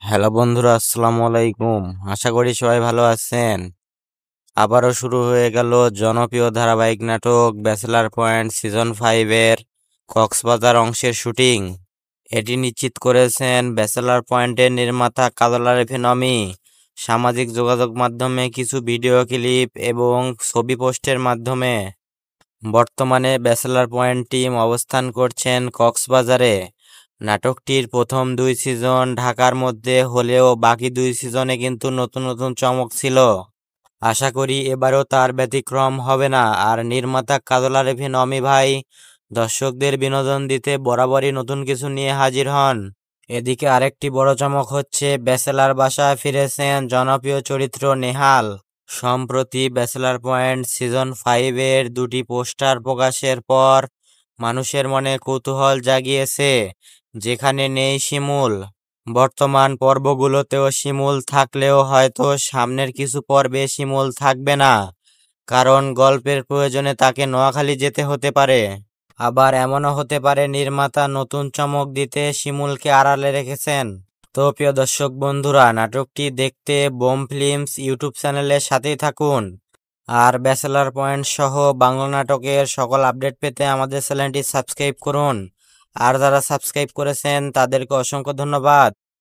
Hello বন্ধুরা, আসসালামু আলাইকুম। আশা করি সবাই ভালো আছেন। আবারও শুরু হয়ে গেল জনপ্রিয় ধারাবাহিক নাটক ব্যাচেলার পয়েন্ট সিজন 5-এর কক্সবাজার অংশের শুটিং। এটি নিশ্চিত করেছেন ব্যাচেলার পয়েন্টের নির্মাতা কাজল আরিফিন অমি। সামাজিক যোগাযোগ মাধ্যমে কিছু ভিডিও ক্লিপ এবং ছবি পোস্টের মাধ্যমে বর্তমানে ব্যাচেলার পয়েন্ট টিম অবস্থান করছেন কক্সবাজারে। নাটকটির প্রথম 2 সিজন ঢাকার মধ্যে হলেও বাকি 2 সিজনে কিন্তু নতুন নতুন চমক ছিল। আশা করি এবারও তার ব্যতিক্রম হবে না। আর নির্মাতা কাজল আরিফিন অমি ভাই দর্শকদের বিনোদন দিতে বরাবরই নতুন কিছু নিয়ে হাজির হন। এদিকে আরেকটি বড় চমক হচ্ছে ব্যাচেলার বাসায় ফিরেছেন জনপ্রিয় চরিত্র নেহাল। সম্প্রতি ব্যাচেলার পয়েন্ট সিজন 5-এর 2টি পোস্টার প্রকাশের পর মানুষের মনে কৌতূহল জাগিয়েছে, যেখানে নেই শিমুল। বর্তমান পর্বগুলোতেও শিমুল থাকলেও হয়তো সামনের কিছু পর্বে শিমুল থাকবে না, কারণ গল্পের প্রয়োজনে তাকে নোয়াখালী যেতে হতে পারে। আবার এমনও হতে পারে নির্মাতা নতুন চমক দিতে শিমুলকে আড়ালে রেখেছেন। তো প্রিয় দর্শক বন্ধুরা, নাটকটি দেখতে বোম ফিল্মস ইউটিউব চ্যানেলের সাথেই থাকুন। আর ব্যাচেলার পয়েন্ট সহ বাংলা নাটকের সকল আপডেট পেতে আমাদের চ্যানেলটি সাবস্ক্রাইব করুন। আর যারা সাবস্ক্রাইব করেছেন তাদেরকে অসংখ্য ধন্যবাদ।